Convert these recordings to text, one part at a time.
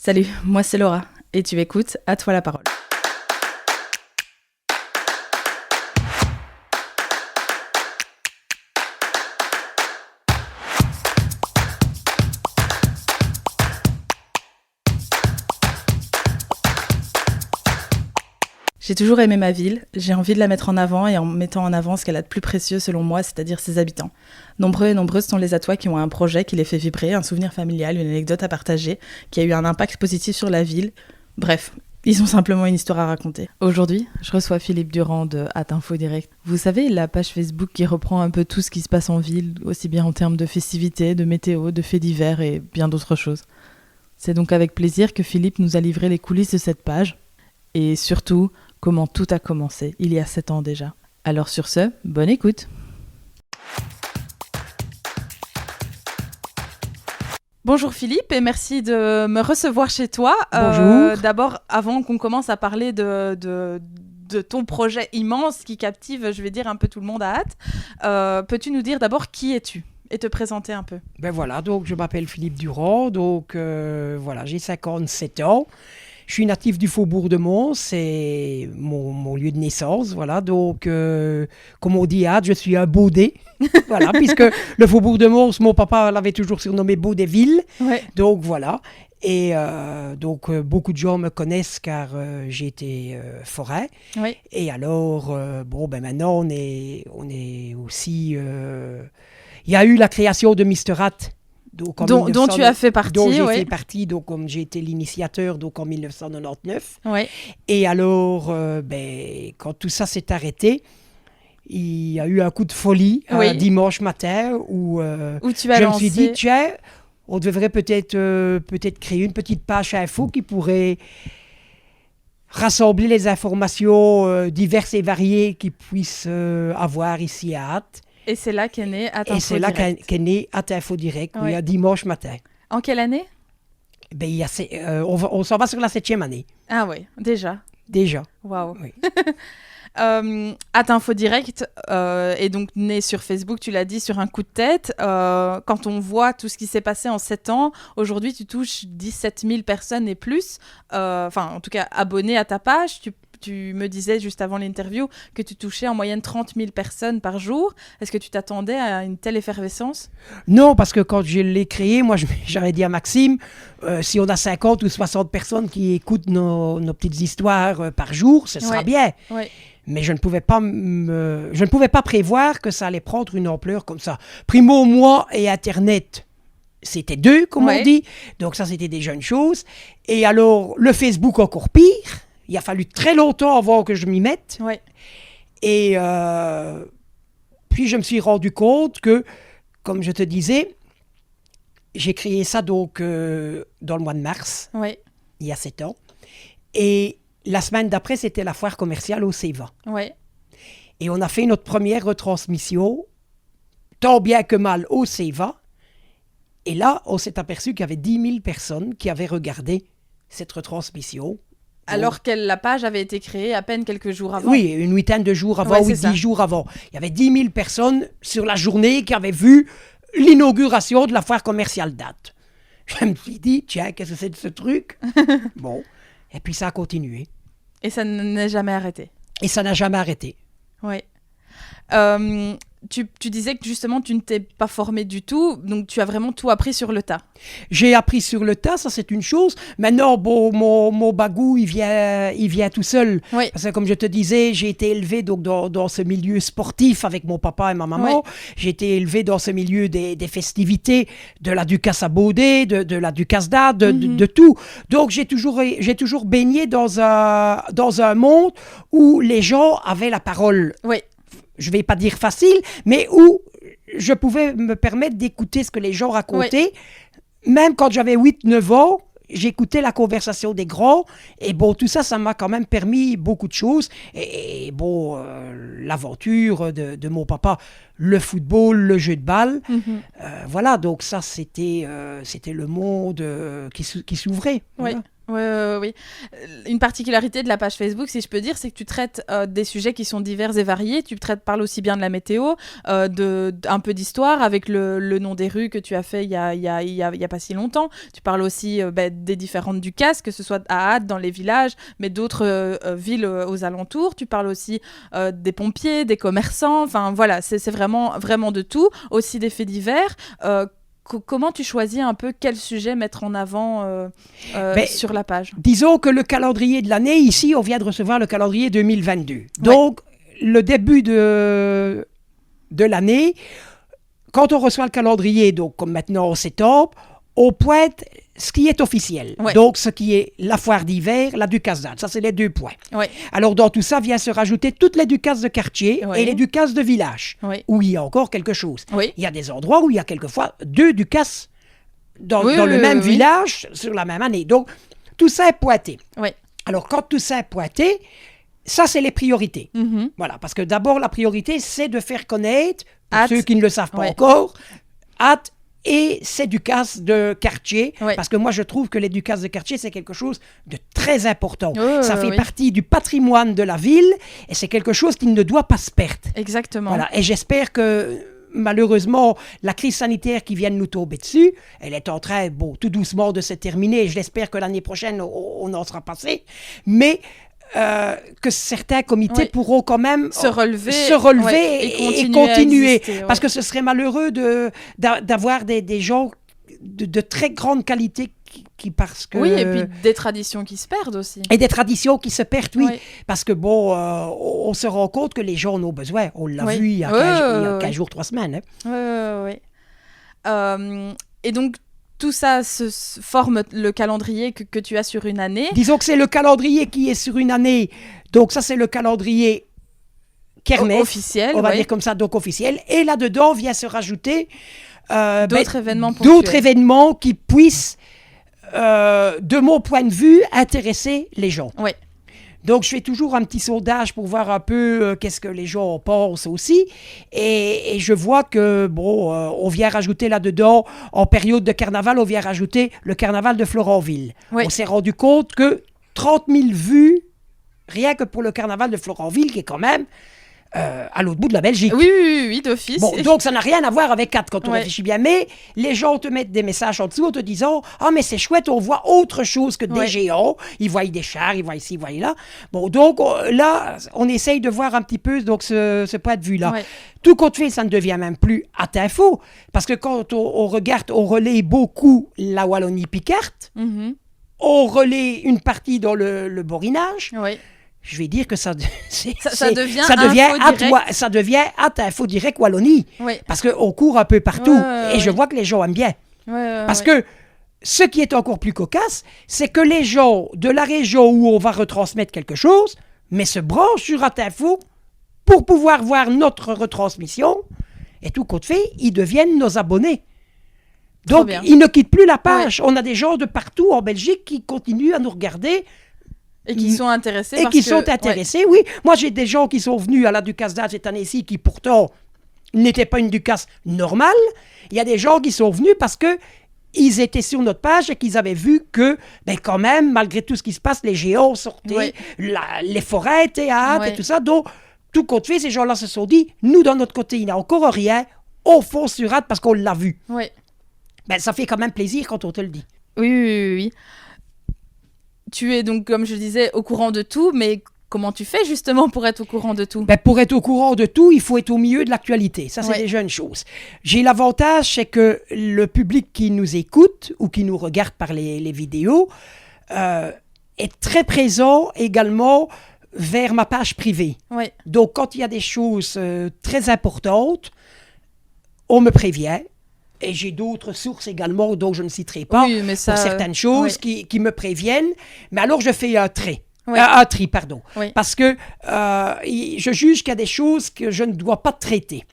Salut, moi c'est Laura et tu écoutes À toi la parole. J'ai toujours aimé ma ville, j'ai envie de la mettre en avant et en mettant en avant ce qu'elle a de plus précieux selon moi, c'est-à-dire ses habitants. Nombreux et nombreuses sont les Atois qui ont un projet qui les fait vibrer, un souvenir familial, une anecdote à partager, qui a eu un impact positif sur la ville. Bref, ils ont simplement une histoire à raconter. Aujourd'hui, je reçois Philippe Durand de @Info Direct. Vous savez, la page Facebook qui reprend un peu tout ce qui se passe en ville, aussi bien en termes de festivités, de météo, de faits divers et bien d'autres choses. C'est donc avec plaisir que Philippe nous a livré les coulisses de cette page. Et surtout, comment tout a commencé, il y a 7 ans déjà. Alors sur ce, bonne écoute. Bonjour Philippe et merci de me recevoir chez toi. Bonjour. D'abord, avant qu'on commence à parler de ton projet immense qui captive, je vais dire, un peu tout le monde à hâte, peux-tu nous dire d'abord qui es-tu et te présenter un peu? Ben voilà, donc je m'appelle Philippe Durand, donc voilà, j'ai 57 ans. Je suis natif du Faubourg de Mons, c'est mon lieu de naissance, voilà. Donc, comme on dit, je suis un Baudet, voilà, puisque le Faubourg de Mons, mon papa l'avait toujours surnommé Baudéville, Ouais. donc voilà. Et donc, beaucoup de gens me connaissent car j'ai été forain. Oui. Et alors, maintenant, on est aussi... Il y a eu la création de Mr. Rat. Donc, Dont tu as fait partie. Dont j'ai ouais. fait partie, donc comme j'ai été l'initiateur donc en 1999. Ouais. Et alors, quand tout ça s'est arrêté, il y a eu un coup de folie Oui. un dimanche matin où tu as je lancé... me suis dit, tiens, on devrait peut-être créer une petite page info qui pourrait rassembler les informations diverses et variées qu'ils puissent avoir ici à Ath. Et c'est là qu'est né @Info Direct. Et c'est là qu'est né @Info Direct, Ouais. un dimanche matin. En quelle année? On s'en va sur la 7e année, Ah oui, déjà. déjà. Waouh. Oui. @Info Direct est donc né sur Facebook, tu l'as dit, sur un coup de tête. Quand on voit tout ce qui s'est passé en 7 ans, aujourd'hui tu touches 17 000 personnes et plus, en tout cas abonnés à ta page. Tu me disais juste avant l'interview que tu touchais en moyenne 30 000 personnes par jour. Est-ce que tu t'attendais à une telle effervescence? Non, parce que quand je l'ai créé, moi j'avais dit à Maxime, si on a 50 ou 60 personnes qui écoutent nos petites histoires par jour, ce sera Ouais. bien. Ouais. Mais je ne pouvais pas prévoir que ça allait prendre une ampleur comme ça. Primo, moi et Internet, c'était deux, comme Ouais. on dit. Donc ça, c'était des jeunes choses. Et alors, le Facebook, encore pire. Il a fallu très longtemps avant que je m'y mette. Ouais. Et puis, je me suis rendu compte que, comme je te disais, j'ai créé ça donc dans le mois de mars, Ouais. il y a 7 ans. Et la semaine d'après, c'était la foire commerciale au Ceva. Ouais. Et on a fait notre première retransmission, tant bien que mal, au Ceva. Et là, on s'est aperçu qu'il y avait 10 000 personnes qui avaient regardé cette retransmission. Alors que la page avait été créée à peine quelques jours avant. Oui, une huitaine de jours avant, Ouais, ou c'est ça. 10 jours avant. Il y avait 10 000 personnes sur la journée qui avaient vu l'inauguration de la foire commerciale d'Ath. Je me suis dit, tiens, qu'est-ce que c'est de ce truc? Bon, et puis ça a continué. Et ça n'est jamais arrêté. Et ça n'a jamais arrêté. Ouais. Tu disais que justement tu ne t'es pas formé du tout, donc tu as vraiment tout appris sur le tas. J'ai appris sur le tas, ça c'est une chose. Maintenant, bon, mon bagou, il vient tout seul. Oui. Parce que comme je te disais, j'ai été élevé donc, dans ce milieu sportif avec mon papa et ma maman. Oui. J'ai été élevé dans ce milieu des festivités, de la Ducasse à Baudet, de la Ducasse d'Ath, de tout. Donc j'ai toujours baigné dans un monde où les gens avaient la parole. Oui. Je ne vais pas dire facile, mais où je pouvais me permettre d'écouter ce que les gens racontaient. Même quand j'avais 8-9 ans, j'écoutais la conversation des grands. Et bon, tout ça, ça m'a quand même permis beaucoup de choses. Et bon, l'aventure de mon papa, le football, le jeu de balle. Mhm. Voilà, donc ça, c'était le monde qui s'ouvrait. Oui. Voilà. Oui. Une particularité de la page Facebook, si je peux dire, c'est que tu traites des sujets qui sont divers et variés. Tu parles aussi bien de la météo, un peu d'histoire avec le nom des rues que tu as fait il y a pas si longtemps. Tu parles aussi des différentes Ducasses, que ce soit à Ath, dans les villages, mais d'autres villes aux alentours. Tu parles aussi des pompiers, des commerçants. Enfin voilà, c'est vraiment, vraiment de tout. Aussi des faits divers. Comment tu choisis un peu quel sujet mettre en avant sur la page? Disons que le calendrier de l'année, ici, on vient de recevoir le calendrier 2022. Donc, le début de l'année, quand on reçoit le calendrier, donc comme maintenant en septembre, on pointe ce qui est officiel. Ouais. Donc, ce qui est la foire d'hiver, la Ducasse d'Ath. Ça, c'est les 2 points. Ouais. Alors, dans tout ça, vient se rajouter toutes les Ducasses de quartier et les Ducasses de village, où il y a encore quelque chose. Il y a des endroits où il y a quelquefois 2 Ducasses dans le même village sur la même année. Donc, tout ça est pointé. Alors, quand tout ça est pointé, ça, c'est les priorités. Mm-hmm. Voilà, parce que d'abord, la priorité, c'est de faire connaître, pour ceux qui ne le savent pas encore, Ath et ces Ducasses de quartier, parce que moi je trouve que les Ducasses de quartier c'est quelque chose de très important. Ça fait partie du patrimoine de la ville et c'est quelque chose qui ne doit pas se perdre. Exactement. Voilà. Et j'espère que malheureusement la crise sanitaire qui vient de nous tomber dessus, elle est en train, tout doucement de se terminer et je l'espère que l'année prochaine on en sera passé, mais que certains comités pourront quand même se relever et continuer. Parce que ce serait malheureux d'avoir des gens de très grande qualité qui parce que... Oui, et puis des traditions qui se perdent aussi. Et des traditions qui se perdent, parce que on se rend compte que les gens en ont besoin. On l'a vu il y a 15 jours, 3 semaines. Et donc, tout ça se forme le calendrier que tu as sur une année. Disons que c'est le calendrier qui est sur une année. Donc ça, c'est le calendrier kermesse. Officiel. On va dire comme ça, donc officiel. Et là-dedans vient se rajouter d'autres événements ponctuels. D'autres événements qui puissent, de mon point de vue, intéresser les gens. Donc, je fais toujours un petit sondage pour voir un peu qu'est-ce que les gens pensent aussi. Et je vois que, on vient rajouter là-dedans, en période de carnaval, on vient rajouter le carnaval de Florenville. On s'est rendu compte que 30 000 vues, rien que pour le carnaval de Florenville, qui est quand même à l'autre bout de la Belgique. Oui, d'office. Donc ça n'a rien à voir avec Ath quand on réfléchit bien. Mais les gens te mettent des messages en dessous en te disant « Ah, mais c'est chouette, on voit autre chose que des géants. Ils voient des chars, ils voient ici, ils voient là. » Donc là, on essaye de voir un petit peu donc, ce point de vue-là. Tout compte fait, ça ne devient même plus Ath Info. Parce que quand on regarde, on relaie beaucoup la Wallonie-Picarde. Mm-hmm. On relaie une partie dans le Borinage. Je vais dire que ça devient Ath Info Direct Wallonie. Parce qu'on court un peu partout. Et je vois que les gens aiment bien. Parce que ce qui est encore plus cocasse, c'est que les gens de la région où on va retransmettre quelque chose, mais se branchent sur Ath Info pour pouvoir voir notre retransmission. Et tout compte fait, ils deviennent nos abonnés. Donc, ils ne quittent plus la page. On a des gens de partout en Belgique qui continuent à nous regarder. Et qui sont intéressés. Oui. Moi, j'ai des gens qui sont venus à la Ducasse d'Ath cette année-ci qui, pourtant, n'étaient pas une Ducasse normale. Il y a des gens qui sont venus parce qu'ils étaient sur notre page et qu'ils avaient vu que, quand même, malgré tout ce qui se passe, les géants sortaient, les forêts étaient à Ath et tout ça. Donc, tout compte fait, ces gens-là se sont dit, nous, dans notre côté, il n'y a encore rien. On fonce sur Ath parce qu'on l'a vu. Ça fait quand même plaisir quand on te le dit. Oui. Tu es donc, comme je disais, au courant de tout, mais comment tu fais justement pour être au courant de tout? Pour être au courant de tout, il faut être au milieu de l'actualité. Ça, c'est déjà une chose. J'ai l'avantage, c'est que le public qui nous écoute ou qui nous regarde par les vidéos est très présent également vers ma page privée. Donc, quand il y a des choses très importantes, on me prévient. Et j'ai d'autres sources également, dont je ne citerai pas, pour certaines choses qui me préviennent. Mais alors, je fais un tri. Parce que je juge qu'il y a des choses que je ne dois pas traiter.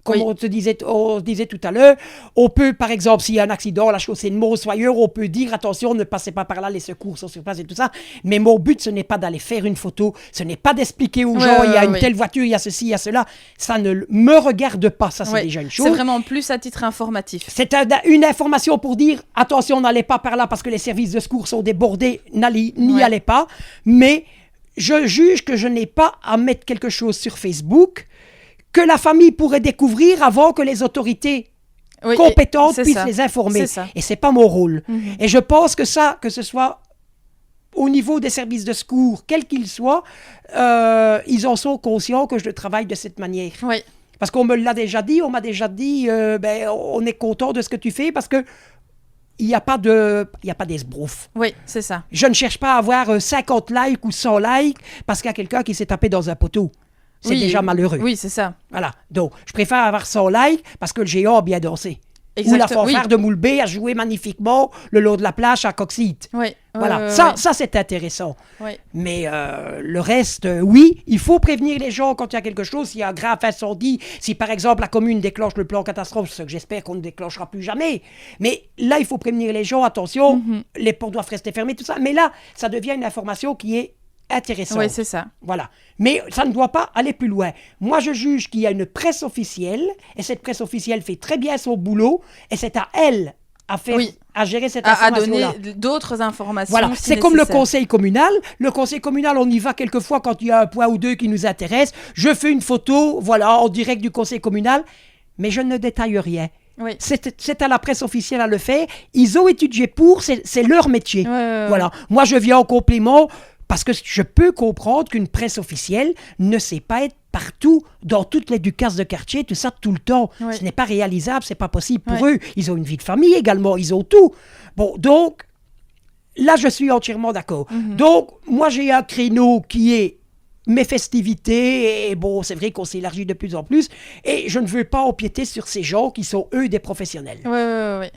Comme on disait tout à l'heure, on peut, par exemple, s'il y a un accident, la chaussée de Mons ou ailleurs, on peut dire, attention, ne passez pas par là, les secours sont sur place et tout ça. Mais mon but, ce n'est pas d'aller faire une photo, ce n'est pas d'expliquer aux gens, il y a une telle voiture, il y a ceci, il y a cela. Ça ne me regarde pas, ça c'est déjà une chose. C'est vraiment plus à titre informatif. C'est une information pour dire, attention, n'allez pas par là parce que les services de secours sont débordés, n'y allez pas. Mais je juge que je n'ai pas à mettre quelque chose sur Facebook que la famille pourrait découvrir avant que les autorités compétentes puissent les informer. Et c'est pas mon rôle. Et je pense que ça, que ce soit au niveau des services de secours, quels qu'ils soient, ils en sont conscients que je travaille de cette manière. Oui. Parce qu'on me l'a déjà dit, on m'a déjà dit, on est content de ce que tu fais parce que il n'y a pas d'esbrouf. Oui, c'est ça. Je ne cherche pas à avoir 50 likes ou 100 likes parce qu'il y a quelqu'un qui s'est tapé dans un poteau. C'est déjà malheureux. Oui, c'est ça. Voilà. Donc, je préfère avoir 100 likes parce que le géant a bien dansé. Ou la fanfare de Moulbé a joué magnifiquement le long de la plage à Coxite. Oui. Voilà. Ça, c'est intéressant. Oui. Mais le reste, oui, il faut prévenir les gens quand il y a quelque chose. S'il y a un grave incendie, si par exemple la commune déclenche le plan catastrophe, ce que j'espère qu'on ne déclenchera plus jamais. Mais là, il faut prévenir les gens. Attention, les portes doivent rester fermées, tout ça. Mais là, ça devient une information qui est intéressante. Oui, c'est ça. Voilà. Mais ça ne doit pas aller plus loin. Moi, je juge qu'il y a une presse officielle, et cette presse officielle fait très bien son boulot, et c'est à elle à gérer cette information-là. À donner d'autres informations. Voilà, c'est comme le conseil communal. Le conseil communal, on y va quelquefois quand il y a un point ou deux qui nous intéresse. Je fais une photo, voilà, en direct du conseil communal, mais je ne détaille rien. Oui. C'est à la presse officielle à le faire. Ils ont étudié c'est leur métier. Voilà. Moi, je viens en complément. Parce que je peux comprendre qu'une presse officielle ne sait pas être partout, dans toutes les ducasses de quartier, tout ça, tout le temps. Oui. Ce n'est pas réalisable, ce n'est pas possible pour eux. Ils ont une vie de famille également, ils ont tout. Bon, donc, là, je suis entièrement d'accord. Donc, moi, j'ai un créneau qui est mes festivités, et bon, c'est vrai qu'on s'élargit de plus en plus, et je ne veux pas empiéter sur ces gens qui sont, eux, des professionnels. Oui.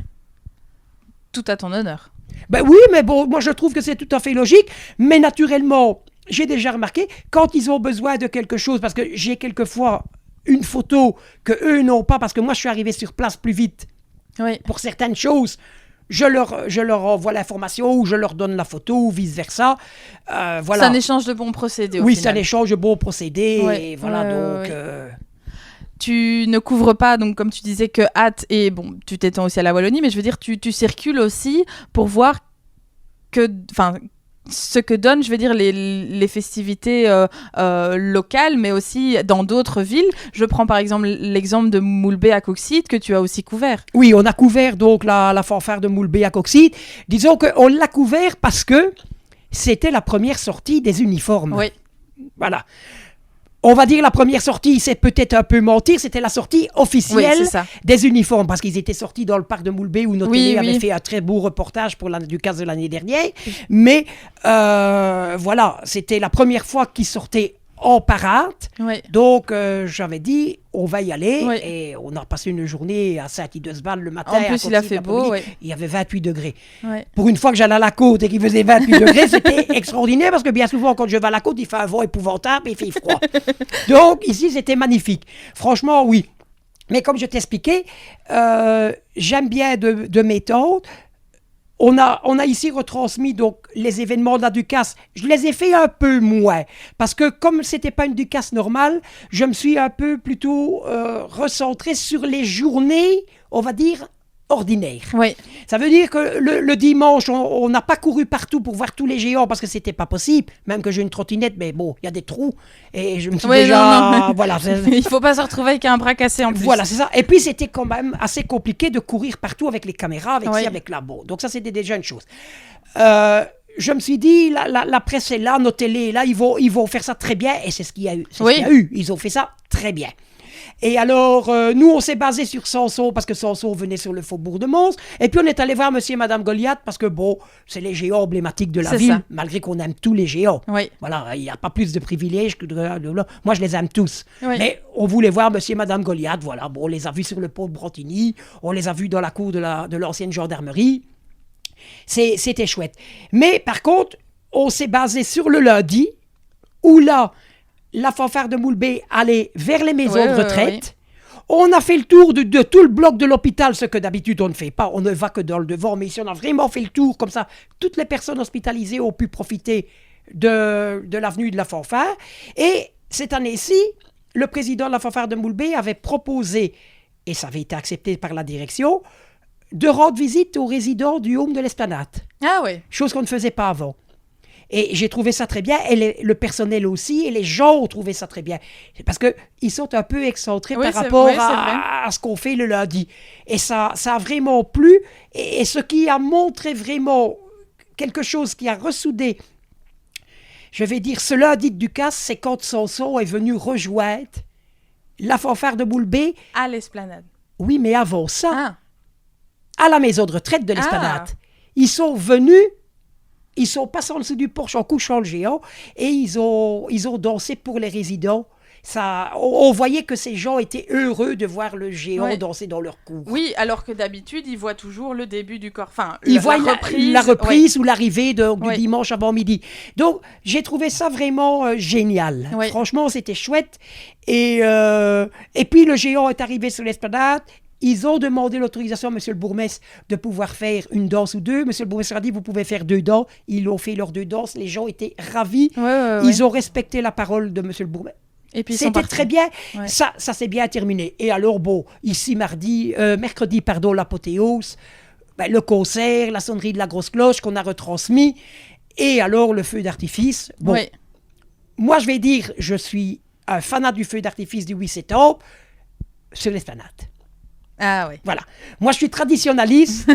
Tout à ton honneur. Ben oui, mais bon, moi je trouve que c'est tout à fait logique, mais naturellement, j'ai déjà remarqué, quand ils ont besoin de quelque chose, parce que j'ai quelquefois une photo que eux n'ont pas, parce que moi je suis arrivé sur place plus vite pour certaines choses, je leur envoie l'information ou je leur donne la photo ou vice-versa. Voilà. C'est un échange de bons procédés au final. C'est un échange de bons procédés, et voilà, donc... Tu ne couvres pas, donc comme tu disais, que Ath, et bon, tu t'étends aussi à la Wallonie, mais je veux dire, tu circules aussi pour voir ce que donnent, je veux dire, les festivités locales, mais aussi dans d'autres villes. Je prends par exemple l'exemple de Moulbé à Coxite, que tu as aussi couvert. Oui, on a couvert donc la fanfare de Moulbé à Coxite. Disons qu'on l'a couvert parce que c'était la première sortie des uniformes. Oui. Voilà. On va dire la première sortie, c'est peut-être un peu mentir, c'était la sortie officielle des uniformes, parce qu'ils étaient sortis dans le parc de Moulbé où nos télé avait fait un très beau reportage pour du casse de l'année dernière. Mais voilà, c'était la première fois qu'ils sortaient en parade. Donc j'avais dit, on va y aller. Et on a passé une journée à Saint-Idesval le matin. En plus, il a fait beau. Il y avait 28 degrés. Pour une fois que j'allais à la côte et qu'il faisait 28 degrés, c'était extraordinaire parce que bien souvent, quand je vais à la côte, il fait un vent épouvantable et il fait froid. Donc ici, c'était magnifique. Franchement, oui. Mais comme je t'expliquais, j'aime bien de m'étendre. On a ici retransmis donc les événements de la Ducasse. Je les ai fait un peu moins parce que comme c'était pas une Ducasse normale, je me suis un peu plutôt recentré sur les journées, on va dire, ordinaires. Ça veut dire que le dimanche, on n'a pas couru partout pour voir tous les géants parce que c'était pas possible. Même que j'ai une trottinette, mais bon, il y a des trous et je me suis déjà... Voilà, il faut pas se retrouver avec un bras cassé en plus. Voilà, c'est ça. Et puis c'était quand même assez compliqué de courir partout avec les caméras, avec la bon. Donc ça, c'était déjà une chose. Je me suis dit, la presse est là, nos télés là, ils vont faire ça très bien. Et c'est ce qu'il y a eu. Ce qu'il y a eu. Ils ont fait ça très bien. Et alors, nous, on s'est basé sur Samson, parce que Samson venait sur le faubourg de Mons. Et puis, on est allé voir monsieur et madame Goliath, parce que, bon, c'est les géants emblématiques de la ville, malgré qu'on aime tous les géants. Voilà, il n'y a pas plus de privilèges que moi, je les aime tous. Mais on voulait voir monsieur et madame Goliath, voilà. Bon, on les a vus sur le pont de Brentigny, on les a vus dans la cour de l'ancienne gendarmerie. C'était chouette. Mais, par contre, on s'est basé sur le lundi, où là... La fanfare de Moulbé allait vers les maisons de retraite. On a fait le tour de tout le bloc de l'hôpital, ce que d'habitude on ne fait pas. On ne va que dans le devant, mais ici on a vraiment fait le tour comme ça. Toutes les personnes hospitalisées ont pu profiter de l'avenue de la Fanfare. Et cette année-ci, le président de la Fanfare de Moulbé avait proposé, et ça avait été accepté par la direction, de rendre visite aux résidents du home de l'Esplanade. Ah oui. Chose qu'on ne faisait pas avant. Et j'ai trouvé ça très bien, et le personnel aussi, et les gens ont trouvé ça très bien. Parce qu'ils sont un peu excentrés par rapport à ce qu'on fait le lundi. Et ça a vraiment plu, et ce qui a montré vraiment quelque chose qui a ressoudé, je vais dire, ce lundi de Ducasse, c'est quand Sanson est venu rejoindre la Fanfare de Moulbé. À l'Esplanade. Oui, mais avant ça, à la maison de retraite de l'Esplanade. Ils sont venus. Ils sont passés en dessous du porche en couchant le géant et ils ont dansé pour les résidents. On voyait que ces gens étaient heureux de voir le géant danser dans leur cour. Oui, alors que d'habitude, ils voient toujours le début du corps. Enfin, ils voient la reprise ou l'arrivée du dimanche avant midi. Donc, j'ai trouvé ça vraiment génial. Oui. Franchement, c'était chouette. Et puis, le géant est arrivé sur l'Esplanade. Ils ont demandé l'autorisation à M. le bourgmestre de pouvoir faire une danse ou deux. M. le bourgmestre a dit, vous pouvez faire 2 danses. Ils ont fait leurs 2 danses. Les gens étaient ravis. Ils ont respecté la parole de M. le bourgmestre. Et puis c'était très bien. Ouais. Ça s'est bien terminé. Et alors, ici, mercredi, l'apothéose, le concert, la sonnerie de la grosse cloche qu'on a retransmis. Et alors, le feu d'artifice. Moi, je vais dire, je suis un fanat du feu d'artifice du 8 septembre sur l'Esplanade. Ah oui. Voilà. Moi, je suis traditionnaliste.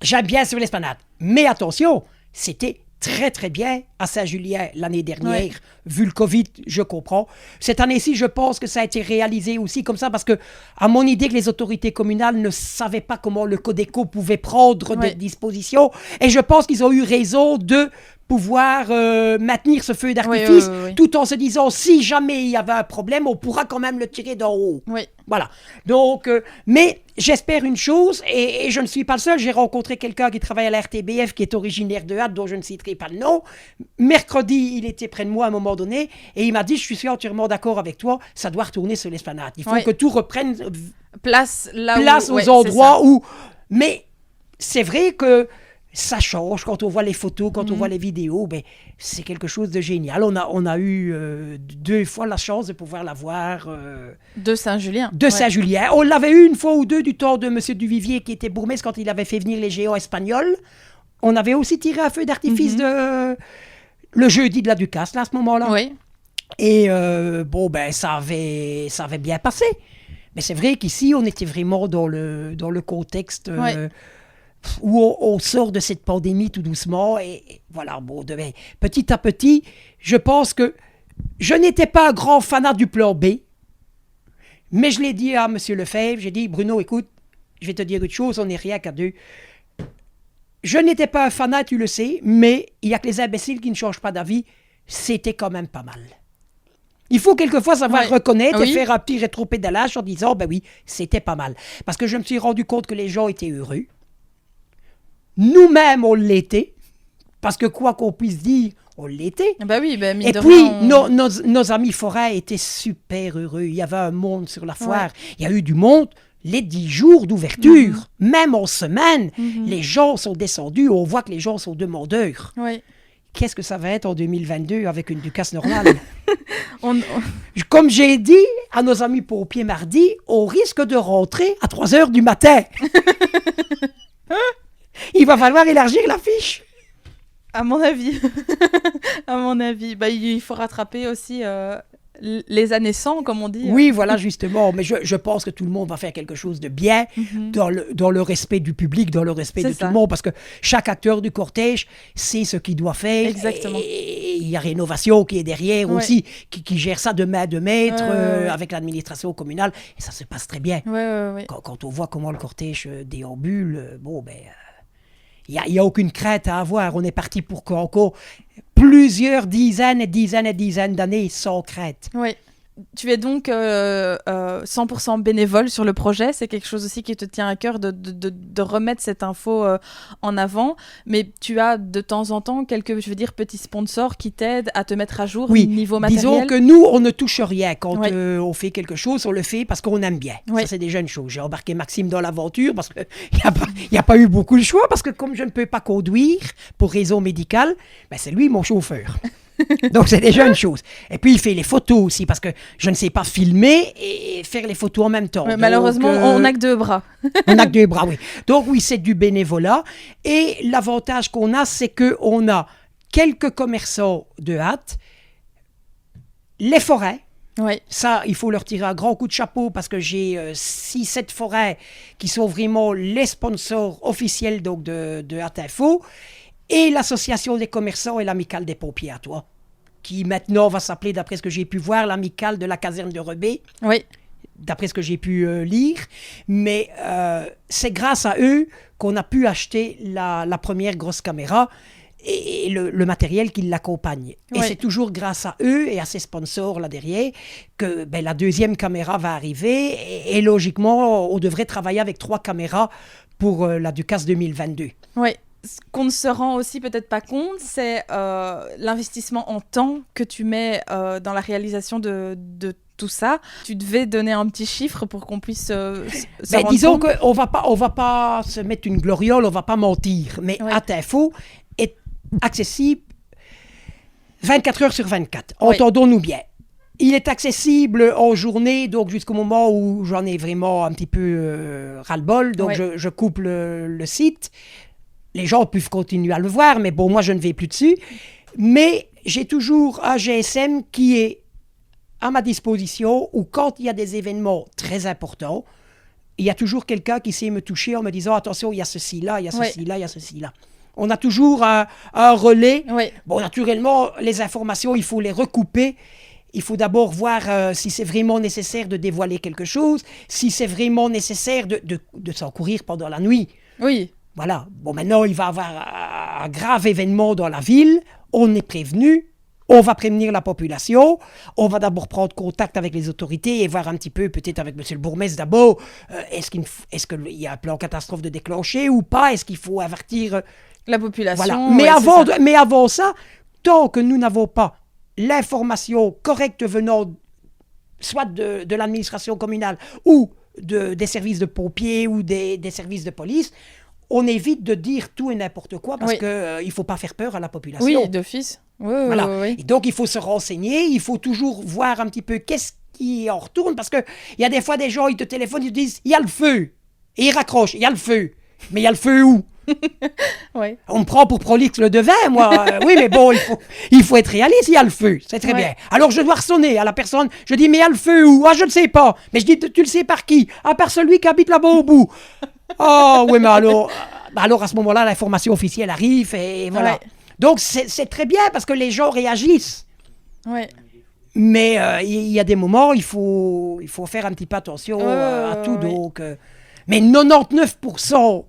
J'aime bien sur l'Esplanade. Mais attention, c'était très, très bien à Saint-Julien l'année dernière. Vu le Covid, je comprends. Cette année-ci, je pense que ça a été réalisé aussi comme ça parce que, à mon idée, que les autorités communales ne savaient pas comment le Codeco pouvait prendre des dispositions. Et je pense qu'ils ont eu raison de pouvoir maintenir ce feu d'artifice tout en se disant, si jamais il y avait un problème, on pourra quand même le tirer d'en haut. Oui. Voilà. Donc, mais j'espère une chose, et je ne suis pas le seul, j'ai rencontré quelqu'un qui travaille à la RTBF, qui est originaire de Hatt, dont je ne citerai pas le nom. Mercredi, il était près de moi à un moment donné, et il m'a dit, je suis entièrement d'accord avec toi, ça doit retourner sur l'Esplanade. Il faut que tout reprenne place aux endroits où... Mais c'est vrai que ça change quand on voit les photos, quand on voit les vidéos, c'est quelque chose de génial. On a eu 2 fois la chance de pouvoir la voir. De Saint-Julien. Saint-Julien. On l'avait eu 1 fois ou 2 du temps de M. Duvivier, qui était bourgmestre quand il avait fait venir les géants espagnols. On avait aussi tiré un feu d'artifice le jeudi de la Ducasse, là, à ce moment-là. Oui. Et ça avait bien passé. Mais c'est vrai qu'ici, on était vraiment dans le contexte... où on sort de cette pandémie tout doucement et voilà, petit à petit, je pense que je n'étais pas un grand fanat du plan B, mais je l'ai dit à M. Lefebvre, j'ai dit, Bruno, écoute, je vais te dire une chose, on n'est rien qu'à 2. Je n'étais pas un fanat, tu le sais, mais il n'y a que les imbéciles qui ne changent pas d'avis, c'était quand même pas mal. Il faut quelquefois savoir reconnaître et faire un petit rétropédalage en disant, oui, c'était pas mal. Parce que je me suis rendu compte que les gens étaient heureux. Nous-mêmes, on l'était, parce que quoi qu'on puisse dire, on l'était. Et puis, nos amis forains étaient super heureux. Il y avait un monde sur la foire. Il y a eu du monde les 10 jours d'ouverture. Même en semaine, les gens sont descendus. On voit que les gens sont demandeurs. Oui. Qu'est-ce que ça va être en 2022 avec une Ducasse normale? Comme j'ai dit à nos amis pompiers mardi, on risque de rentrer à 3h du matin. Il va falloir élargir l'affiche. À mon avis. Il faut rattraper aussi les années 100, comme on dit. Oui, voilà, justement. Mais je pense que tout le monde va faire quelque chose de bien dans le respect du public, dans le respect de tout le monde. Parce que chaque acteur du cortège sait ce qu'il doit faire. Exactement. Et il y a Rénovation qui est derrière aussi, qui gère ça de main de maître avec l'administration communale. Et ça se passe très bien. Quand on voit comment le cortège déambule, il n'y a aucune crainte à avoir. On est parti pour encore plusieurs dizaines et dizaines et dizaines d'années sans crainte. Oui. tu es donc 100% bénévole sur le projet. C'est quelque chose aussi qui te tient à cœur de remettre cette info en avant. Mais tu as de temps en temps quelques, je veux dire, petits sponsors qui t'aident à te mettre à jour niveau matériel. Disons que nous, on ne touche rien. Quand on fait quelque chose, on le fait parce qu'on aime bien. Ça, c'est déjà une chose. J'ai embarqué Maxime dans l'aventure parce qu'il n'y a pas eu beaucoup de choix. Parce que comme je ne peux pas conduire pour raison médicale, ben c'est lui mon chauffeur. Donc, c'est déjà une chose. Et puis, il fait les photos aussi, parce que je ne sais pas filmer et faire les photos en même temps. Ouais, malheureusement, on n'a que 2 bras. On n'a que 2 bras, oui. Donc, oui, c'est du bénévolat. Et l'avantage qu'on a, c'est qu'on a quelques commerçants de hâte, les forêts. Oui. Ça, il faut leur tirer un grand coup de chapeau parce que j'ai 6-7 forêts qui sont vraiment les sponsors officiels donc, de Hâte Info. Et l'association des commerçants et l'amicale des pompiers à toi, qui maintenant va s'appeler, d'après ce que j'ai pu voir, l'amicale de la caserne de Rebé. Oui. D'après ce que j'ai pu lire. Mais c'est grâce à eux qu'on a pu acheter la première grosse caméra et le matériel qui l'accompagne. Oui. Et c'est toujours grâce à eux et à ces sponsors là derrière que la deuxième caméra va arriver. Et logiquement, on devrait travailler avec 3 caméras pour la Ducasse 2022. Oui. Ce qu'on ne se rend aussi peut-être pas compte, c'est l'investissement en temps que tu mets dans la réalisation de tout ça. Tu devais donner un petit chiffre pour qu'on puisse se rendre disons compte. qu'on va pas se mettre une gloriole, on va pas mentir. Mais Hâte Info est accessible 24 heures sur 24. Entendons-nous bien. Il est accessible en journée, donc jusqu'au moment où j'en ai vraiment un petit peu ras-le-bol. Donc je coupe le site. Les gens peuvent continuer à le voir, mais bon, moi, je ne vais plus dessus. Mais j'ai toujours un GSM qui est à ma disposition, où quand il y a des événements très importants, il y a toujours quelqu'un qui sait me toucher en me disant « Attention, il y a ceci là, il y a ceci là, il y a ceci là ». On a toujours un relais. Oui. Bon, naturellement, les informations, il faut les recouper. Il faut d'abord voir si c'est vraiment nécessaire de dévoiler quelque chose, si c'est vraiment nécessaire de s'encourir pendant la nuit. Oui. Voilà. Bon, maintenant, il va y avoir un grave événement dans la ville. On est prévenu. On va prévenir la population. On va d'abord prendre contact avec les autorités et voir un petit peu, peut-être avec monsieur le bourgmestre d'abord, est-ce qu'il y a un plan catastrophe de déclencher ou pas? Est-ce qu'il faut avertir la population? Voilà. Mais avant ça, tant que nous n'avons pas l'information correcte venant soit de l'administration communale ou des services de pompiers ou des services de police, on évite de dire tout et n'importe quoi parce qu'il ne faut pas faire peur à la population. Oui, d'office. Voilà. Oui. Et donc, il faut se renseigner, il faut toujours voir un petit peu qu'est-ce qui en retourne parce qu'il y a des fois des gens, ils te téléphonent, ils te disent « il y a le feu ». Et ils raccrochent « il y a le feu ». Mais il y a le feu où? Ouais. On me prend pour Prolix le devin, moi. Oui, mais bon, il faut être réaliste, il y a le feu, c'est très bien. Alors, je dois ressonner à la personne, je dis « mais il y a le feu où? Ah, je ne sais pas. Mais je dis « tu le sais par qui? Ah, par celui qui habite là-bas au bout. » Oh, oui, mais alors à ce moment-là, l'information officielle arrive et voilà. Ouais. Donc, c'est très bien parce que les gens réagissent. Ouais. Mais il y a des moments, il faut faire un petit peu attention à tout. Donc, mais 99%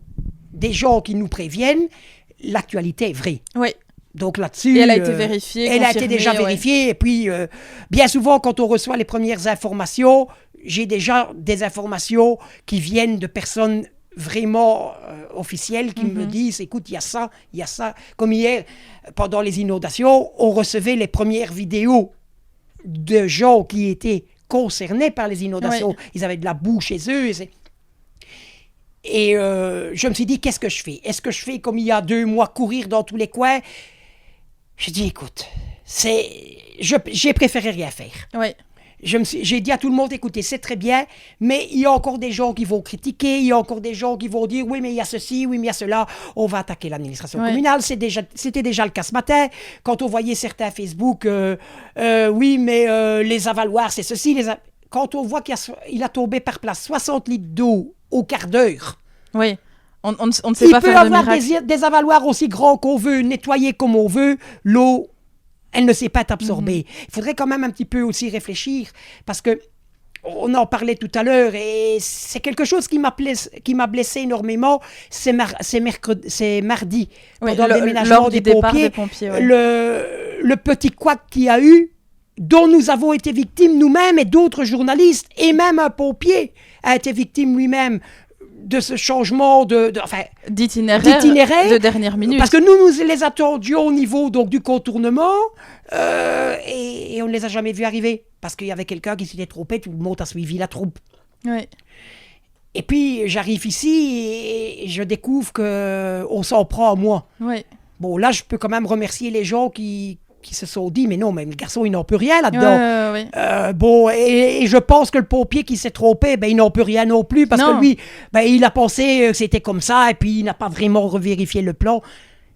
des gens qui nous préviennent, l'actualité est vraie. Oui. Donc là-dessus... Et elle a été vérifiée, elle a été déjà vérifiée. Et puis, bien souvent, quand on reçoit les premières informations, j'ai déjà des informations qui viennent de personnes vraiment officielles qui me disent, écoute, il y a ça. Comme hier, pendant les inondations, on recevait les premières vidéos de gens qui étaient concernés par les inondations. Ouais. Ils avaient de la boue chez eux. Et je me suis dit, qu'est-ce que je fais? Est-ce que je fais comme il y a 2 mois, courir dans tous les coins? J'ai dit, écoute, j'ai préféré rien faire. Oui. J'ai dit à tout le monde, écoutez, c'est très bien, mais il y a encore des gens qui vont critiquer, il y a encore des gens qui vont dire, oui, mais il y a ceci, oui, mais il y a cela, on va attaquer l'administration communale. C'était déjà le cas ce matin, quand on voyait certains Facebook, oui, mais les avaloirs, c'est ceci. Quand on voit qu'il a tombé par place 60 litres d'eau au quart d'heure. Oui, on ne sait pas faire de miracle. Il peut y avoir des avaloirs aussi grands qu'on veut, nettoyer comme on veut, l'eau... elle ne sait pas être absorbée. Il faudrait quand même un petit peu aussi réfléchir, parce que on en parlait tout à l'heure, et c'est quelque chose qui m'a blessé énormément. C'est mardi, pendant le déménagement des pompiers. Ouais. Le petit couac qu'il y a eu, dont nous avons été victimes nous-mêmes et d'autres journalistes, et même un pompier a été victime lui-même de ce changement d'itinéraire de dernière minute. Parce que nous les attendions au niveau donc, du contournement et on ne les a jamais vus arriver. Parce qu'il y avait quelqu'un qui s'était trompé, tout le monde a suivi la troupe. Oui. Et puis j'arrive ici et je découvre qu'on s'en prend à moi. Oui. Bon, là, je peux quand même remercier les gens qui se sont dit, mais non, mais le garçon, il n'en peut rien là-dedans. Oui. Bon, et je pense que le pompier qui s'est trompé, ben, il n'en peut rien non plus, parce que lui, ben, il a pensé que c'était comme ça, et puis il n'a pas vraiment revérifié le plan.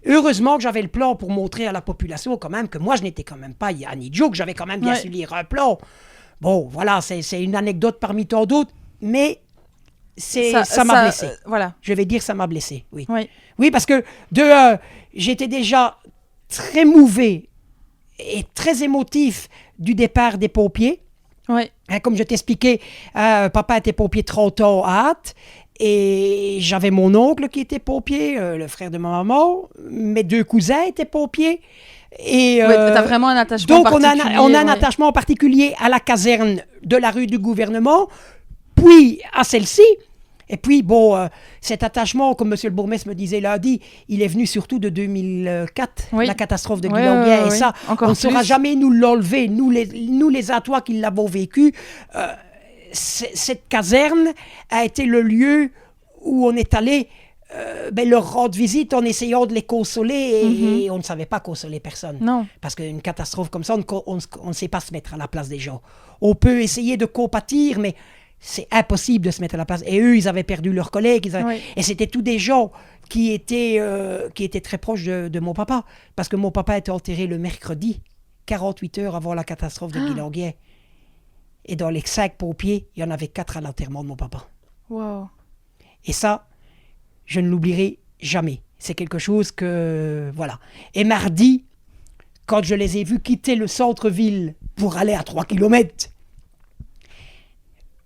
Heureusement que j'avais le plan pour montrer à la population quand même que moi, je n'étais quand même pas un idiot, que j'avais quand même bien su lire un plan. Bon, voilà, c'est une anecdote parmi tant d'autres, mais ça m'a blessé. Voilà. Je vais dire ça m'a blessé, oui. Oui, parce que j'étais déjà très mouvé et très émotif du départ des pompiers. Oui. Comme je t'expliquais, papa était pompier 30 ans à Ath, et j'avais mon oncle qui était pompier, le frère de ma maman, mes 2 cousins étaient pompiers. Et t'as vraiment un attachement particulier. Donc on a un attachement particulier à la caserne de la rue du gouvernement, puis à celle-ci. Et puis, bon, cet attachement, comme M. le bourgmestre me disait lundi, il est venu surtout de 2004, la catastrophe de Guillanguière. Et ça, on ne saura jamais nous l'enlever. Nous les Atois qui l'avons vécu, cette caserne a été le lieu où on est allé leur rendre visite en essayant de les consoler. Et on ne savait pas consoler personne. Non. Parce qu'une catastrophe comme ça, on ne sait pas se mettre à la place des gens. On peut essayer de compatir, mais c'est impossible de se mettre à la place. Et eux, ils avaient perdu leurs collègues. Et c'était tous des gens qui étaient très proches de mon papa. Parce que mon papa était enterré le mercredi, 48 heures avant la catastrophe de Guillanguière. Et dans les 5 pompiers, il y en avait 4 à l'enterrement de mon papa. Wow. Et ça, je ne l'oublierai jamais. C'est quelque chose que... Voilà. Et mardi, quand je les ai vus quitter le centre-ville pour aller à 3 kilomètres,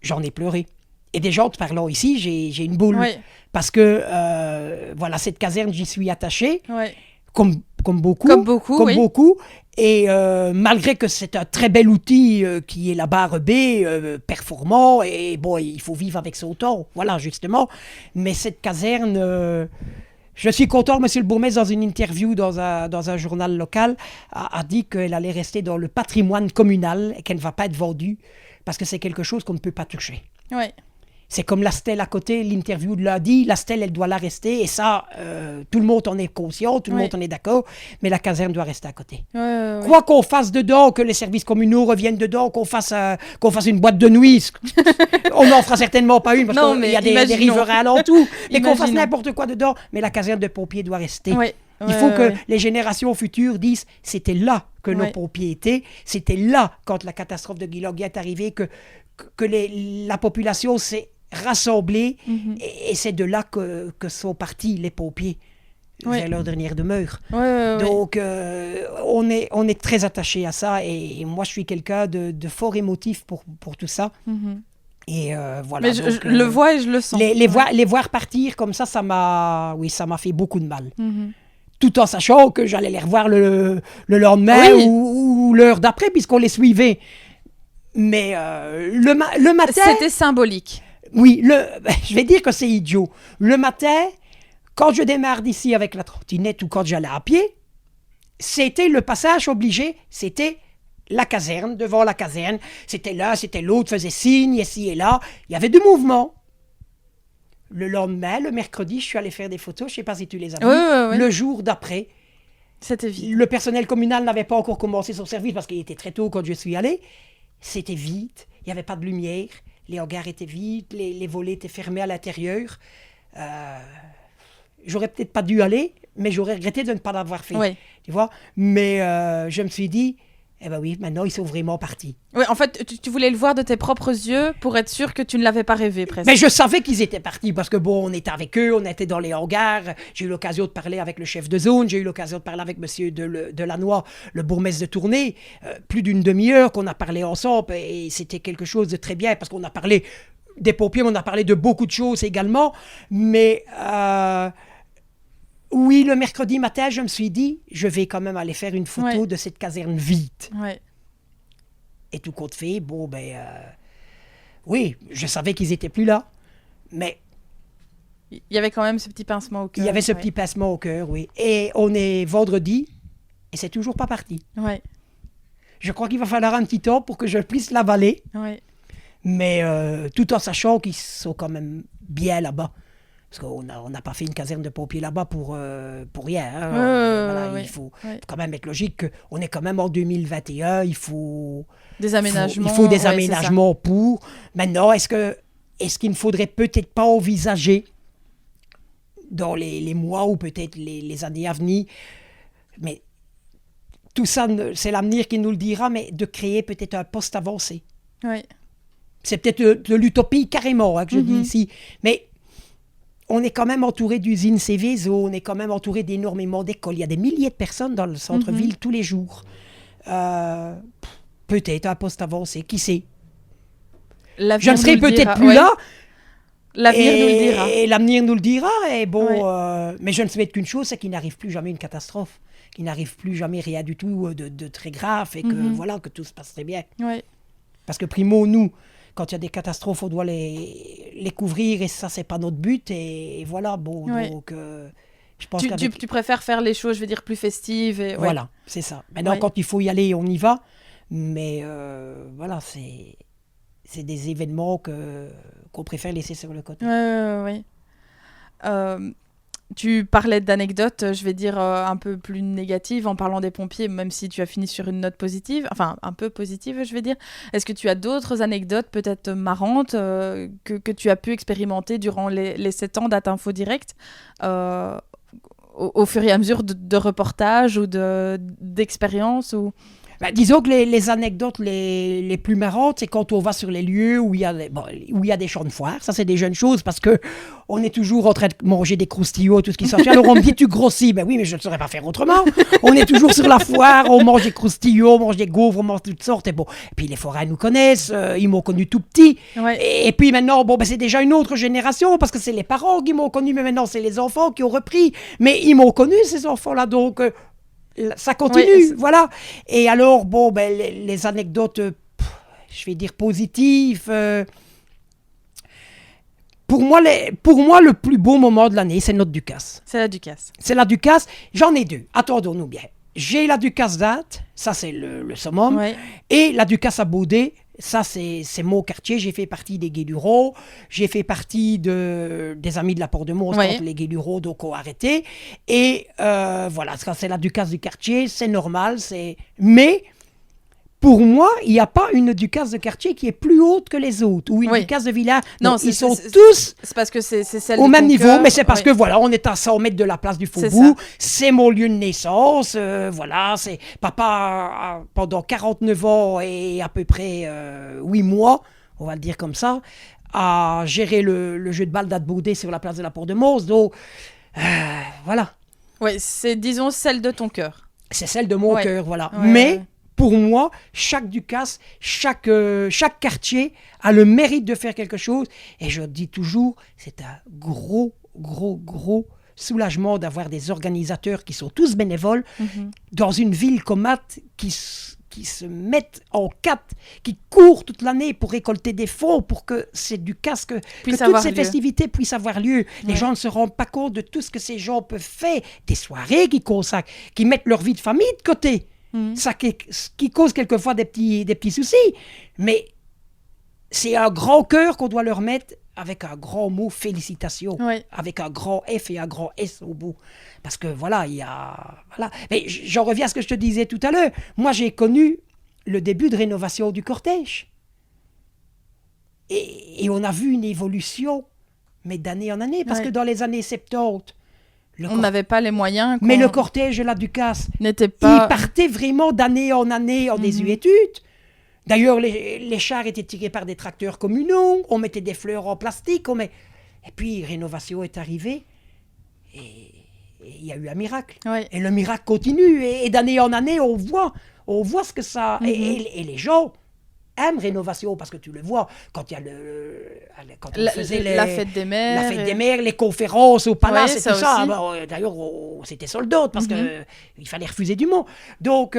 j'en ai pleuré. Et des gens te parlant ici, j'ai une boule. Oui. Parce que, voilà, cette caserne, j'y suis attaché. Oui. Comme beaucoup. Comme beaucoup, oui. Beaucoup. Et malgré que c'est un très bel outil qui est la barre B, performant, et bon, il faut vivre avec son temps. Voilà, justement. Mais cette caserne... je suis content, monsieur le bourgmestre, dans une interview dans un journal local, a dit qu'elle allait rester dans le patrimoine communal et qu'elle ne va pas être vendue. Parce que c'est quelque chose qu'on ne peut pas toucher. Oui. C'est comme la stèle à côté, l'interview de lundi, la stèle, elle doit la rester, et ça, tout le monde en est conscient, tout le monde en est d'accord, mais la caserne doit rester à côté. Quoi qu'on fasse dedans, que les services communaux reviennent dedans, qu'on fasse une boîte de nuit, on n'en fera certainement pas une, parce qu'il y a des riverains alentour, mais qu'on fasse n'importe quoi dedans, mais la caserne de pompiers doit rester. Il faut que les générations futures disent c'était là que nos pompiers étaient, c'était là, quand la catastrophe de Guillanguière est arrivée, que la population s'est rassemblée, et c'est de là que sont partis les pompiers vers leur dernière demeure. Donc, on est très attachés à ça, et moi, je suis quelqu'un de fort émotif pour tout ça. Et voilà. Mais je le vois et je le sens. Les voir partir comme ça m'a fait beaucoup de mal. Tout en sachant que j'allais les revoir le lendemain ou l'heure d'après, puisqu'on les suivait. Mais le matin... C'était symbolique. Oui, je vais dire que c'est idiot. Le matin, quand je démarre d'ici avec la trottinette ou quand j'allais à pied, c'était le passage obligé, c'était la caserne, devant la caserne. C'était l'un, c'était l'autre, faisait signe, ici et là. Il y avait du mouvement. Le lendemain, le mercredi, je suis allé faire des photos, je ne sais pas si tu les as vues. Le jour d'après, c'était vide. Le personnel communal n'avait pas encore commencé son service parce qu'il était très tôt quand je suis allé. C'était vide, il n'y avait pas de lumière, les hangars étaient vides, les volets étaient fermés à l'intérieur. J'aurais peut-être pas dû aller, mais j'aurais regretté de ne pas l'avoir fait. Tu vois. Mais je me suis dit, eh ben oui, maintenant ils sont vraiment partis. Oui, en fait, tu voulais le voir de tes propres yeux pour être sûr que tu ne l'avais pas rêvé, presque. Mais je savais qu'ils étaient partis parce que bon, on était avec eux, on était dans les hangars. J'ai eu l'occasion de parler avec le chef de zone, j'ai eu l'occasion de parler avec monsieur Delannoy, le bourgmestre de Tournai. Plus d'une demi-heure qu'on a parlé ensemble et c'était quelque chose de très bien parce qu'on a parlé des pompiers, mais on a parlé de beaucoup de choses également. Mais oui, le mercredi matin, je me suis dit, je vais quand même aller faire une photo de cette caserne vide. Et tout compte fait, oui, je savais qu'ils étaient plus là, mais Il y avait quand même ce petit pincement au cœur. il y avait ce petit pincement au cœur, oui. Et on est vendredi, et c'est toujours pas parti. Ouais. Je crois qu'il va falloir un petit temps pour que je puisse l'avaler, Ouais. mais tout en sachant qu'ils sont quand même bien là-bas. Parce qu'on n'a pas fait une caserne de pompiers là-bas pour rien. Hein. Ouais. Il faut quand même être logique qu'on est quand même en 2021, il faut Des aménagements. il faut des ouais, aménagements pour. Maintenant, est-ce qu'il ne faudrait peut-être pas envisager dans les mois ou peut-être les années à venir, mais tout ça, c'est l'avenir qui nous le dira, mais de créer peut-être un poste avancé. Ouais. C'est peut-être de l'utopie carrément que je dis ici, mais on est quand même entouré d'usines Céveso, on est quand même entouré d'énormément d'écoles. Il y a des milliers de personnes dans le centre-ville tous les jours. Peut-être un poste avancé, qui sait. Je ne serai peut-être plus là. L'avenir nous le dira. Et l'avenir nous le dira. Et mais je ne souhaite qu'une chose, c'est qu'il n'arrive plus jamais une catastrophe. Qu'il n'arrive plus jamais rien du tout de très grave et que tout se passe très bien. Ouais. Parce que primo, nous, quand il y a des catastrophes, on doit les couvrir et ça, c'est pas notre but. Et voilà, donc je pense tu préfères faire les choses, je veux dire, plus festives. Et, voilà, c'est ça. Maintenant, quand il faut y aller, on y va. Mais voilà, c'est des événements qu'on préfère laisser sur le côté. Oui. Tu parlais d'anecdotes, je vais dire un peu plus négatives en parlant des pompiers, même si tu as fini sur une note positive, enfin un peu positive, je vais dire. Est-ce que tu as d'autres anecdotes peut-être marrantes que tu as pu expérimenter durant les 7 ans d'Atinfo Direct au fur et à mesure de reportages ou d'expériences ou... Disons que les anecdotes les plus marrantes, c'est quand on va sur les lieux où il y a des champs de foire. Ça, c'est des jeunes choses parce que on est toujours en train de manger des croustillots, tout ce qui s'ensuit. Alors, on me dit, tu grossis. Ben oui, mais je ne saurais pas faire autrement. On est toujours sur la foire, on mange des croustillots, on mange des gaufres, on mange toutes sortes. Et puis, les forains nous connaissent, ils m'ont connu tout petit. Ouais. Et puis maintenant, c'est déjà une autre génération parce que c'est les parents qui m'ont connu, mais maintenant, c'est les enfants qui ont repris. Mais ils m'ont connu, ces enfants-là, donc... ça continue, voilà. Et alors, les anecdotes, je vais dire positives. Pour moi, le plus beau moment de l'année, c'est notre Ducasse. C'est la Ducasse. C'est la Ducasse. J'en ai 2. Attendons-nous bien. J'ai la Ducasse d'Ath, ça c'est le summum, et la Ducasse à Baudet. Ça, c'est mon quartier. J'ai fait partie des Guélureaux. J'ai fait partie des Amis de la Porte de Mons quand les Guélureaux donc, ont arrêté. Et voilà, ça, c'est la Ducasse du quartier. C'est normal. Mais, pour moi, il n'y a pas une Ducasse de quartier qui est plus haute que les autres. Ou une Ducasse de village. Non, ils sont tous c'est parce que c'est celle au de même ton niveau. cœur. Mais c'est parce que, voilà, on est à 100 mètres de la place du Faubourg. C'est mon lieu de naissance. Voilà, c'est papa, pendant 49 ans et à peu près 8 mois, on va le dire comme ça, a géré le jeu de balle d'Adboudé sur la place de la Porte de Mons. Donc, voilà. Oui, c'est, disons, celle de ton cœur. C'est celle de mon cœur, voilà. Mais... pour moi, chaque Ducasse, chaque quartier a le mérite de faire quelque chose. Et je dis toujours, c'est un gros soulagement d'avoir des organisateurs qui sont tous bénévoles dans une ville comme Ath qui se mettent en quatre, qui courent toute l'année pour récolter des fonds pour que c'est Ducasse, que toutes ces festivités puissent avoir lieu. Les gens ne se rendent pas compte de tout ce que ces gens peuvent faire. Des soirées qui consacrent, qui mettent leur vie de famille de côté. Ça qui cause quelquefois des petits soucis, mais c'est un grand cœur qu'on doit leur mettre avec un grand mot félicitations, avec un grand F et un grand S au bout. Parce que voilà, il y a... Voilà. Mais j'en reviens à ce que je te disais tout à l'heure. Moi, j'ai connu le début de rénovation du cortège. Et on a vu une évolution, mais d'année en année, parce que dans les années 70... on n'avait pas les moyens. Mais le cortège de la Ducasse n'était pas... il partait vraiment d'année en année en désuétude. D'ailleurs, les chars étaient tirés par des tracteurs communaux. On mettait des fleurs en plastique. Et puis, rénovation est arrivée. Et il y a eu un miracle. Et le miracle continue. Et d'année en année, on voit ce que ça... Et les gens... aime rénovation parce que tu le vois quand il y a quand on faisait la fête des mères, les conférences au palace et tout ça. Bah, d'ailleurs, c'était sold out parce que il fallait refuser du monde. Donc,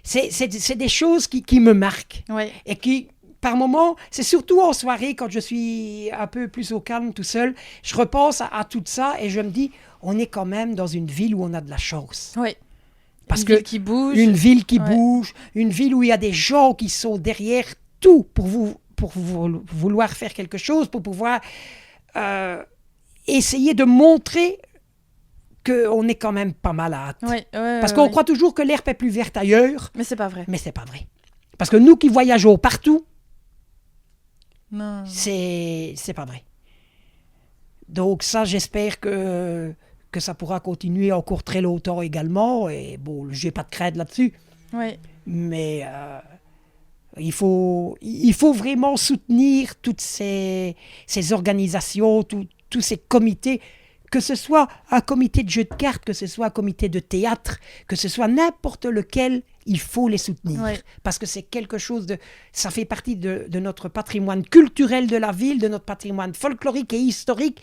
C'est des choses qui me marquent. Ouais. Et qui, par moments, c'est surtout en soirée, quand je suis un peu plus au calme tout seul, je repense à tout ça et je me dis, on est quand même dans une ville où on a de la chance. Ouais. Parce Une que ville qui bouge. Une ville qui Ouais. bouge, une ville où il y a des gens qui sont derrière tout pour vouloir faire quelque chose, pour pouvoir essayer de montrer qu'on est quand même pas malade. Ouais, Parce qu'on croit toujours que l'herbe est plus verte ailleurs, Mais c'est pas vrai. mais c'est pas vrai. Parce que nous qui voyageons partout, Non. c'est pas vrai. Donc ça, j'espère que ça pourra continuer encore très longtemps également. Et bon, j'ai pas de crainte là-dessus. Ouais. Mais il faut vraiment soutenir toutes ces organisations, tous ces comités, que ce soit un comité de jeux de cartes, que ce soit un comité de théâtre, que ce soit n'importe lequel, il faut les soutenir. Ouais. Parce que c'est quelque chose ça fait partie de notre patrimoine culturel de la ville, de notre patrimoine folklorique et historique.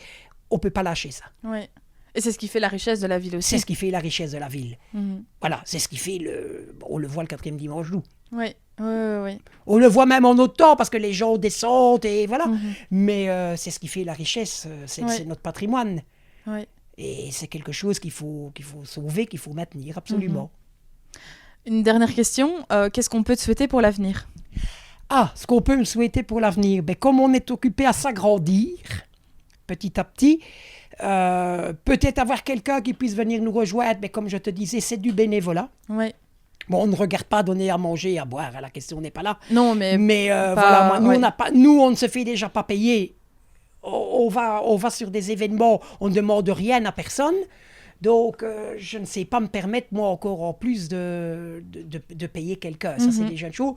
On ne peut pas lâcher ça. Ouais. Et c'est ce qui fait la richesse de la ville aussi. C'est ce qui fait la richesse de la ville. Mhm. Voilà, c'est ce qui fait on le voit le 4e dimanche d'août. Ouais. Ouais. On le voit même en autre temps parce que les gens descendent et voilà. Mhm. Mais c'est ce qui fait la richesse, c'est notre patrimoine. Ouais. Et c'est quelque chose qu'il faut sauver, qu'il faut maintenir, absolument. Une dernière question. Qu'est-ce qu'on peut te souhaiter pour l'avenir ? Ah, ce qu'on peut me souhaiter pour l'avenir, comme on est occupé à s'agrandir, petit à petit, peut-être avoir quelqu'un qui puisse venir nous rejoindre, mais comme je te disais, c'est du bénévolat. Ouais. Bon, on ne regarde pas donner à manger et à boire, la question n'est pas là. Non, mais voilà, nous, on ne se fait déjà pas payer. On va sur des événements, on ne demande rien à personne. Donc, je ne sais pas me permettre, moi, encore en plus de payer quelqu'un. Ça, c'est déjà une chose.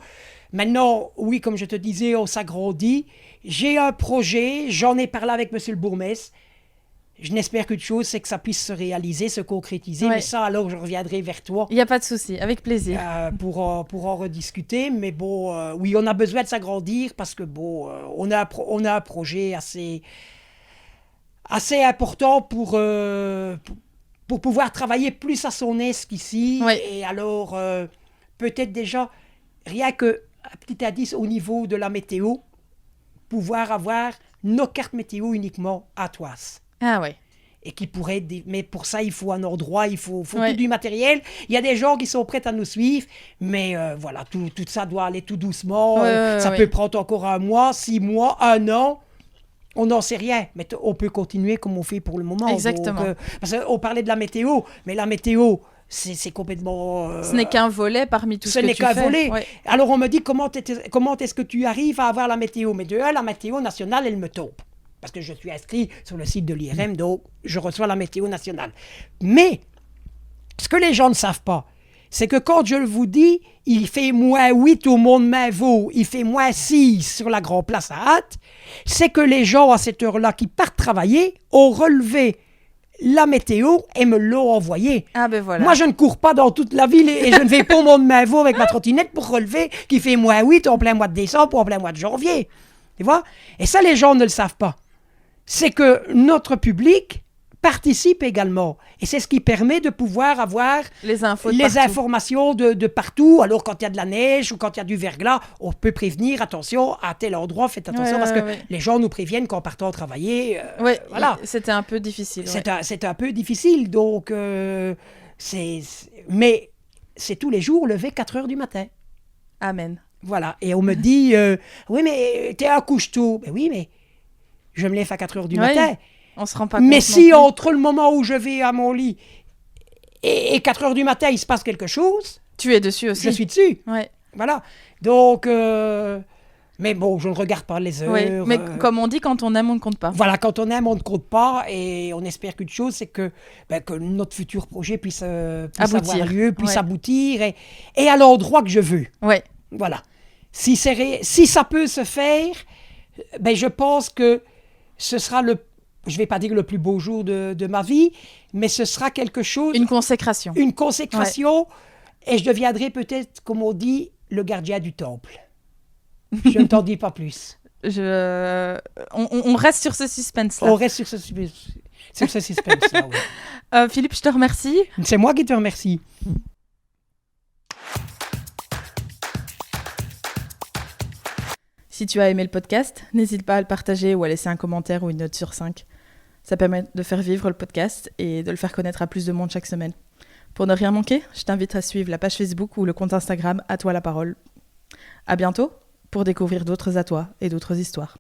Maintenant, oui, comme je te disais, on s'agrandit. J'ai un projet, j'en ai parlé avec monsieur le bourgmestre. Je n'espère qu'une chose, c'est que ça puisse se réaliser, se concrétiser. Ouais. Mais ça, alors, je reviendrai vers toi. il n'y a pas de souci, avec plaisir. Pour en rediscuter. Mais bon, oui, on a besoin de s'agrandir parce que, bon, on a un projet assez important pour pouvoir travailler plus à son aise qu'ici. Ouais. Et alors, peut-être déjà, rien que un petit indice au niveau de la météo, pouvoir avoir nos cartes météo uniquement à Toise. Ah ouais. Et qui pourrait... Mais pour ça, il faut un endroit, il faut Ouais. tout du matériel. Il y a des gens qui sont prêts à nous suivre, mais voilà, tout ça doit aller tout doucement. Ça peut prendre encore 1 mois, 6 mois, 1 an. On n'en sait rien, mais on peut continuer comme on fait pour le moment. Exactement. Donc, parce qu'on parlait de la météo, mais la météo, c'est complètement... Ce n'est qu'un volet parmi tout ce que tu fais. Ce n'est qu'un volet. Ouais. Alors on me dit, comment est-ce que tu arrives à avoir la météo? Mais de un, la météo nationale, elle me tombe. Parce que je suis inscrit sur le site de l'IRM, donc je reçois la météo nationale. Mais, ce que les gens ne savent pas, c'est que quand je vous dis, il fait -8 au Mont-de-Mainvaux, il fait -6 sur la Grand Place à Hâte, c'est que les gens à cette heure-là qui partent travailler ont relevé la météo et me l'ont envoyé. Ah ben voilà. Moi, je ne cours pas dans toute la ville et je ne vais pas au Mont-de-Mainvaux avec ma trottinette pour relever qu'il fait -8 en plein mois de décembre ou en plein mois de janvier. Tu vois? Et ça, les gens ne le savent pas. C'est que notre public participe également. Et c'est ce qui permet de pouvoir avoir les informations de partout. Alors, quand il y a de la neige ou quand il y a du verglas, on peut prévenir, attention, à tel endroit, faites attention, parce que les gens nous préviennent qu'en partant travailler, voilà. C'était un peu difficile. C'est un peu difficile, donc mais c'est tous les jours levé 4 heures du matin. Amen. Voilà, et on me dit, oui, mais t'es un couche-tôt. Ben oui, mais je me lève à 4 heures du matin. On se rend pas compte. Mais si entre le moment où je vais à mon lit et 4 heures du matin, il se passe quelque chose... Tu es dessus aussi. Je suis dessus. Ouais. Voilà. Donc... mais bon, je ne regarde pas les heures. Oui, mais comme on dit, quand on aime, on ne compte pas. Voilà, quand on aime, on ne compte pas. Et on espère qu'une chose, c'est que notre futur projet puisse avoir lieu, puisse aboutir et à l'endroit que je veux. Ouais. Voilà. Si ça peut se faire, je pense que ce sera je ne vais pas dire le plus beau jour de ma vie, mais ce sera quelque chose... Une consécration. Une consécration, et je deviendrai peut-être, comme on dit, le gardien du temple. Je ne t'en dis pas plus. On reste sur ce suspense-là. On reste sur ce suspense-là, oui. Philippe, je te remercie. C'est moi qui te remercie. Si tu as aimé le podcast, n'hésite pas à le partager ou à laisser un commentaire ou une note sur 5. Ça permet de faire vivre le podcast et de le faire connaître à plus de monde chaque semaine. Pour ne rien manquer, je t'invite à suivre la page Facebook ou le compte Instagram À toi la parole. À bientôt pour découvrir d'autres à toi et d'autres histoires.